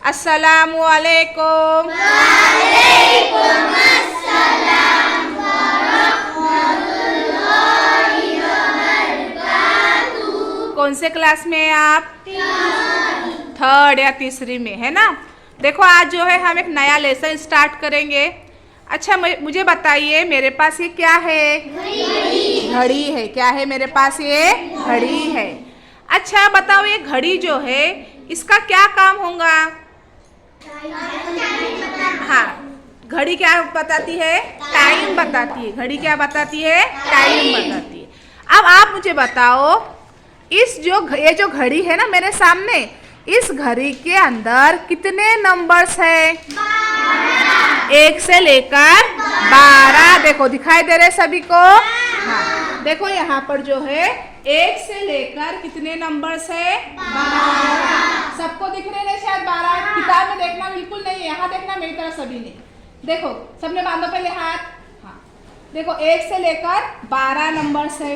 अस्सलामु अलैकुम। वालेकुम अस्सलाम व रहमतुल्लाहि व बरकातुहू। कौन से क्लास में हैं आप? थर्ड या तीसरी में, है ना। देखो आज जो है हम एक नया लेसन स्टार्ट करेंगे। अच्छा मुझे बताइए, मेरे पास ये क्या है? घड़ी है। क्या है मेरे पास? ये घड़ी है। अच्छा बताओ, ये घड़ी जो है इसका क्या काम होगा? हाँ, घड़ी क्या बताती है? टाइम बताती है। घड़ी क्या बताती है? टाइम बताती है। अब आप मुझे बताओ, ये जो घड़ी है ना मेरे सामने, इस घड़ी के अंदर कितने नंबर्स है? 1 से लेकर 12। देखो दिखाई दे रहे सभी को? हाँ, देखो यहाँ पर जो है 1 से लेकर कितने नंबर्स है? 12। सबको दिख रहे हैं शायद 12। किताब में देखना बिल्कुल नहीं है, यहाँ देखना मेरी तरह सभी ने। देखो सबने बांधो पहले हाथ। हाँ, देखो 1 से लेकर 12 नंबर्स है।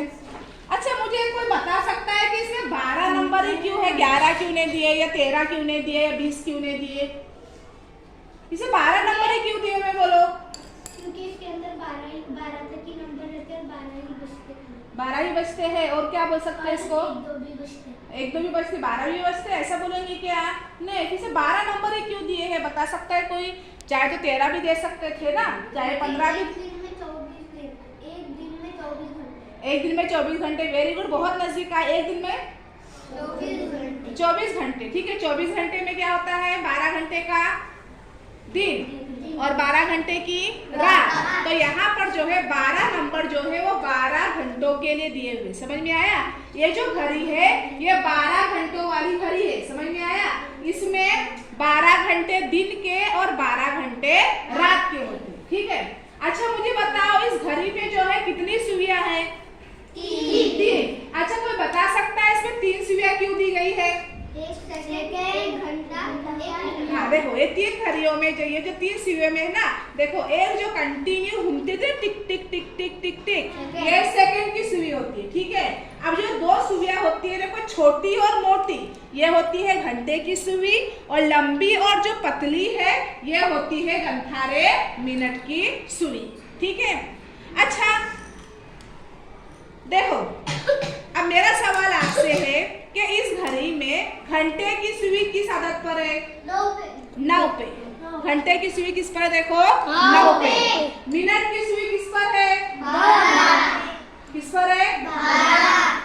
अच्छा मुझे कोई बता सकता है कि इसमें 12 नंबर ही क्यों है? 11 क्यों नहीं दिए, या 13 क्यों नहीं दिए, या 20 क्यों नहीं दिए? इसे 12 नंबर ही क्यों दिए? मैं बोलो। क्योंकि इसके अंदर 12 तक ही नंबर रहते हैं और 12 ही बचते हैं। 12 ही बचते हैं। और क्या बोल सकते हैं इसको? 1-2 भी बचते हैं। 1-2 भी बचते, 12 भी बचते, ऐसा बोलेंगे क्या? नहीं, इसे 12 नंबर ही क्यों दिए हैं? बता सकता है कोई? चाहे तो 13 भी दे सकते थे ना, चाहे 15 भी। एक दिन में 24 एक दिन में 24 घंटे। वेरी गुड, बहुत नजदीक है। एक दिन में घंटे। 24 घंटे, ठीक है। 24 घंटे में क्या होता है? 12 घंटे का दिन और 12 घंटे की रात। तो यहाँ पर जो है 12 नंबर जो है वो 12 घंटों के लिए दिए हुए। समझ में आया? ये जो घड़ी है ये 12 घंटों वाली घड़ी है। समझ में आया? इसमें 12 घंटे दिन के और 12 घंटे रात के होते हैं, ठीक है। अच्छा मुझे बताओ, इस घड़ी में जो है कितनी सुइयां हैं? 3। अच्छा कोई बता सकता है इसमें 3 सुइयां क्यों दी गई है? हाँ देखो, ये 3 घड़ियों में जो ये जो 3 सुइयों में है ना, देखो एक जो कंटिन्यू घूमते थे टिक टिक टिक टिक टिक टिक, ये सेकंड की सुई होती है, ठीक है। अब जो 2 सुइयां होती है, देखो छोटी और मोटी, ये होती है घंटे की सुई, और लंबी और जो पतली है ये होती है गंठारे मिनट की सुई, ठीक है। अच्छा देखो, अब मेरा सवाल आपसे है कि इस घड़ी में घंटे की सुई किस आदत पर है? 9 पे। घंटे की सुई किस पर है? देखो 9 पे। मिनट की सुई किस पर है? 12। किस पर है? 12।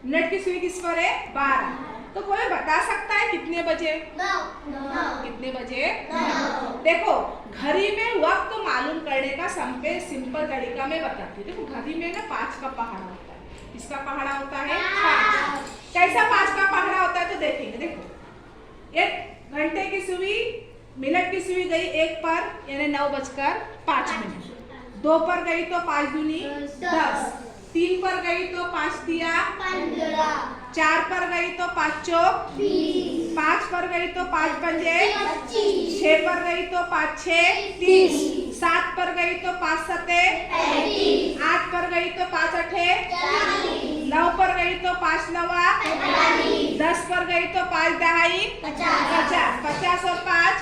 मिनट की सुई किस पर है? 12। तो कोई बता सकता है कितने बजे? 9। कितने बजे? 9। देखो घड़ी में वक्त मालूम करने का सिंपल तरीका मैं बताती हूँ। देखो घड़ी में ना 5 का पहाड़ा होता है। किसका पहाड़ा होता है? 5। कैसा 5 का पहाड़ा होता है तो देखेंगे। देखो 1 घंटे की सुई, मिनट की सुई गई 1 पर, यानी 9:05। 2 पर गई तो 5 दूनी 10। 3 पर गई तो 5 तिया 15। 4 पर गई तो 5 चौक 20। 5 पर गई तो 5 पंजे 25। 6 पर गई तो 5 6 30। 7 पर गई तो 5 सते 35। 8 पर गई तो 5 अठे 40। 9 पर गई तो 5 नवा 45। 10 पर गई तो 5 दहाई 50। 50 और 5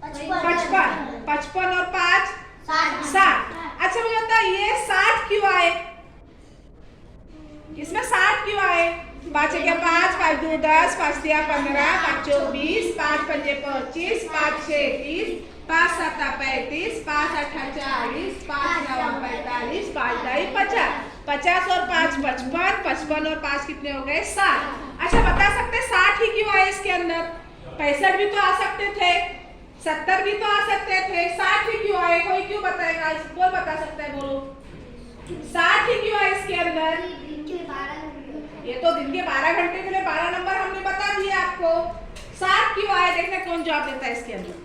55। 55 और 5 60। अच्छा मुझे बता, ये 60 क्यों आए? इसमें 60 क्यों आए? 5 के 5, 5 2 10, 5 3 15, 5 4 20, 5 5 25, 5 6 30, 5 7 35, 5 8 40, 5 9 45, 5 2 50। 50 और 5 55, 55 और 5 कितने हो गए? 60। अच्छा बता सकते 60 ही क्यों आए इसके अंदर? 65 भी तो आ सकते थे, 70 भी तो आ सकते थे, 60 ही क्यों आए? कोई क्यों बताएगा? कोई बता सकता है? बोलो 60 ही क्यों आए इसके अंदर? ये तो दिन के 12 घंटे के लिए 12 नंबर हमने बता दिए आपको। 60 क्यों आए? देखना कौन जवाब देता है इसके अंदर।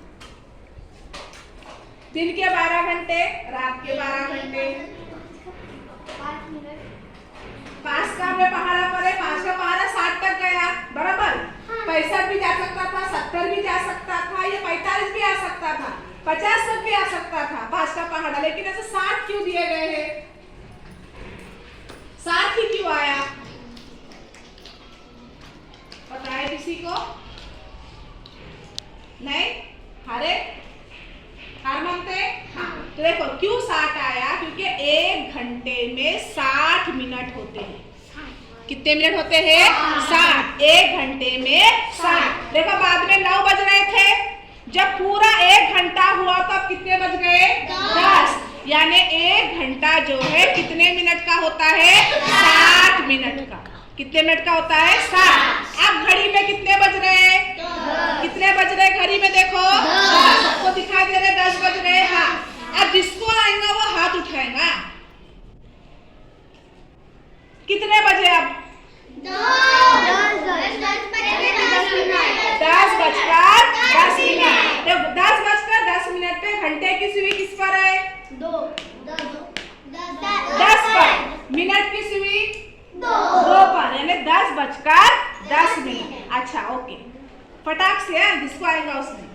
दिन के 12 घंटे, रात के 12 घंटे। 5 का हमने पहाड़ा पर है, 5 का पहाड़ा 60 तक गया, बराबर। 65 भी जा सकता था, 70 भी जा सकता था, या 45 भी आ सकता था, 50 तक भी आ सकता था 5 का पहाड़ा। लेकिन ऐसे 60 क्यों दिए गए हैं? 60 ही क्यों आया? बताए किसी किसी को? नहीं? हार मानते? हाँ। तो देखो क्यों 60 आया? क्योंकि 1 घंटे में 60 मिनट होते हैं। कितने मिनट होते हैं? 60। 1 घंटे में 60। देखो बाद में 9 बज रहे थे, जब पूरा 1 घंटा हुआ तब कितने बज गए? 10। यानी 1 घंटा जो है कितने मिनट का होता है? 60 मिनट का। कितने मिनट का होता है? 60। अब घड़ी में कितने बज रहे हैं? कितने बज रहे घड़ी में? देखो सबको दिखाई दे रहे 10 बज रहे। हाँ, अब जिसको आएगा वो हाथ उठाएगा। कितने बजे? अब 10 बजकर 10 मिनट। 10 बजकर 10 मिनट पे घंटे की सुई किस पर है? 10 पर। मिनट की सुई 2 पर, यानी 10 बजकर 10 मिनट। अच्छा ओके, फटाक से है, जिसको आएगा उसने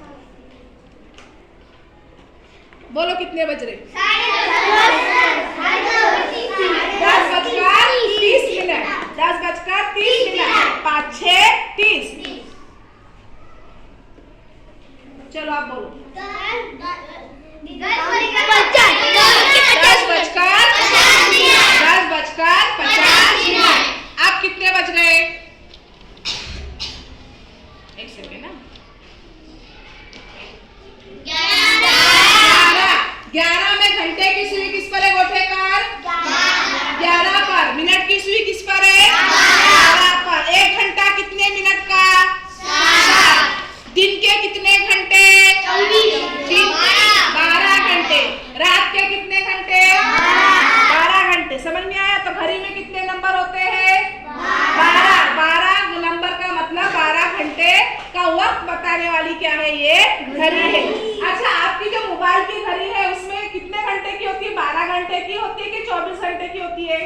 बोलो कितने बज रहे? 10 बजकर 30 मिनट। 10 बजकर 30 मिनट। 5 6 30। चलो आप बोलो। 10 बजकर 50 मिनट। अब कितने बज गए? एक सेकेंड ना। 11 में घंटे की सुई किस पर है? गोठेकार 11 पर। मिनट की सुई किस पर है? 11 पर। 1 घंटा कितने मिनट का? 60। दिन के कितने घंटे? 12 घंटे। रात के कितने घंटे? 12 घंटे। समझ में आया? तो घड़ी में कितने नंबर होते हैं? 12। 12 नंबर का मतलब 12 घंटे का वक्त बताने वाली क्या है? ये घड़ी है। अच्छा, आपकी जो मोबाइल की घड़ी है उसमें कितने घंटे की होती है? 12 घंटे की होती है कि 24 घंटे की होती है?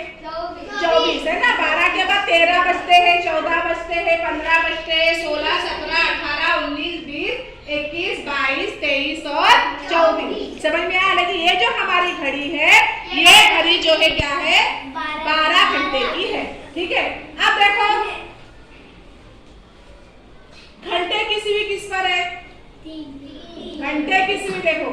24 है ना। 12 के बाद 13 बजते हैं, 14 बजते हैं, 15 बजते हैं, 16 17 18 19 20 21 22 23 और 24। समझ में आया? लेकिन ये जो हमारी घड़ी है, ये घड़ी जो है क्या है? 12 घंटे की है। ठीक है। अब देखो घंटे की सुई किस पर है? घंटे की सुई देखो,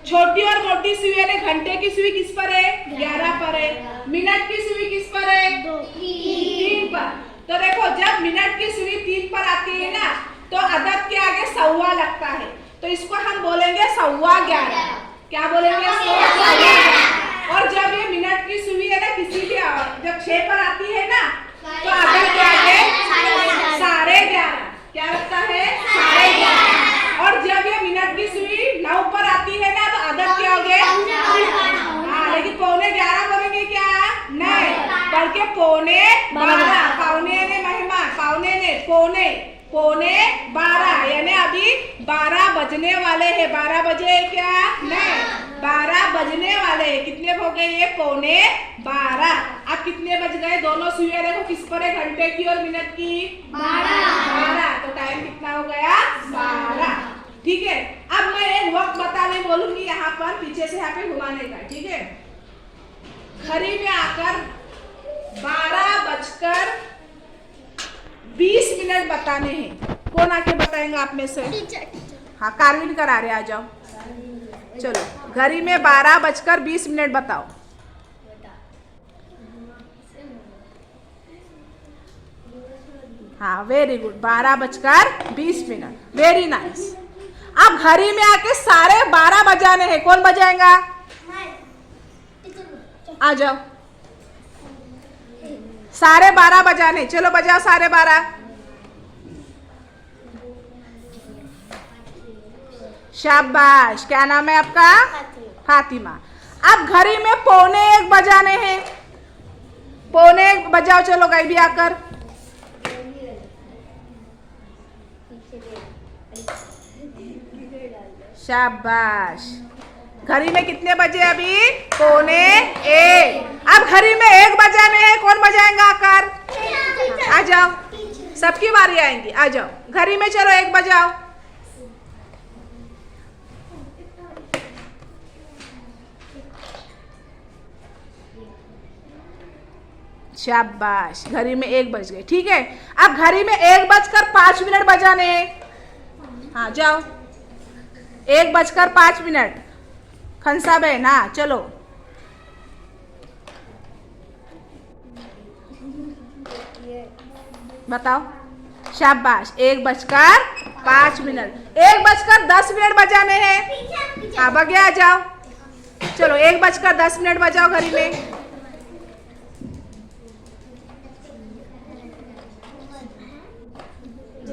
छोटी और मोटी सुई है। घंटे की सुई किस पर है? 11 पर है। मिनट की सुई किस पर है? 3 पर। तो देखो जब मिनट की सुई 3 पर आती है ना, तो अदद के आगे सवा लगता है, तो इसको हम बोलेंगे 11.15। क्या बोलेंगे? 11.15। और जब ये मिनट की सुई है ना, किसी भी जब 6 पर आती है ना, तो अदद के आगे 11.5। क्या लगता है? 11.5। और जब ये मिनट की सुई 9 पर आती है ना, तो अदद क्या हो गए? हाँ, लेकिन 11.15 बोलेंगे क्या? नहीं, बल्कि 11.15। पौने ने महिमा, पौने 12, यानी अभी 12 बजने वाले हैं। 12 बजे क्या? नहीं, 12 बजने वाले हैं। कितने हो गए? ये 11.15। अब कितने बज गए? दोनों सुइयां देखो किस पर है? घंटे की और मिनट की? 12। तो टाइम कितना हो गया? 12। ठीक है। अब मैं एक वक्त बताने बोलूंगी यहाँ पर, पीछे से यहाँ पे घुमाने का। ठीक है। घड़ी में आकर 12 बजकर 20 मिनट बताने हैं। कौन आके बताएंगा आप में से? हाँ, कारविन करा रहे, आ जाओ। चलो, घड़ी में 12 बजकर 20 मिनट बताओ। हाँ, वेरी गुड। 12 बजकर 20 मिनट, वेरी नाइस। अब घड़ी में आके सारे 12 बजाने हैं। कौन बजाएगा? आ जाओ, सारे 12 बजाने। चलो बजाओ सारे 12। शाबाश। क्या नाम है आपका? फातिमा। अब घड़ी में 1:45 बजाने हैं। 1:45 बजाओ। चलो गाय भी आकर। शाबाश। घड़ी में कितने बजे अभी? 1:45। अब घड़ी में 1 बजाने हैं। कौन बजाएगा आकर? आ जाओ, सबकी बारी आएंगी। आ जाओ घड़ी में, चलो 1 बजाओ। शाबाश, घड़ी में 1 बज गए। ठीक है, अब घड़ी में 1:05 बजाने हैं। हाँ जाओ, 1:05। खनसा बहन, हाँ चलो। बताओ, शाबाश, 1:05। 1:10 बजाने हैं। हाँ बगे आ जाओ, चलो 1:10 बजाओ घड़ी में।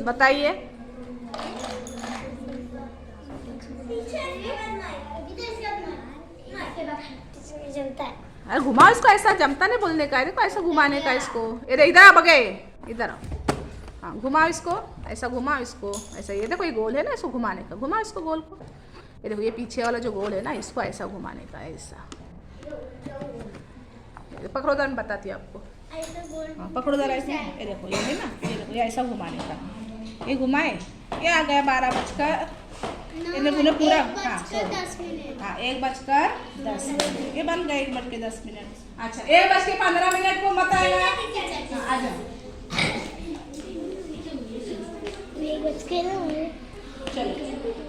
बताइए। अरे घुमाओ इसको, ऐसा जमता नहीं बोलने का है, देखो ऐसा घुमाने का इसको। इधर आ बगे, इधर आओ। हाँ घुमाओ इसको, ऐसा घुमाओ इसको, ऐसा। ये देखो ये गोल है ना, इसको घुमाने का। घुमाओ इसको गोल को। ये देखो ये पीछे वाला जो गोल है ना, इसको ऐसा घुमाने का, ऐसा। पकड़ो उधर, मैं बताती हूँ आपको। हाँ पकड़ो उधर ऐसे। ये देखो ये है ना, ये देखो ये ऐसा घुमाने का। ये घुमाए, ये आ गया 12:00। इन्हें पूरा, हाँ 1:10। ये बन गए 1:10। अच्छा 1:15 को मत आएगा। आ जाओ, चलो।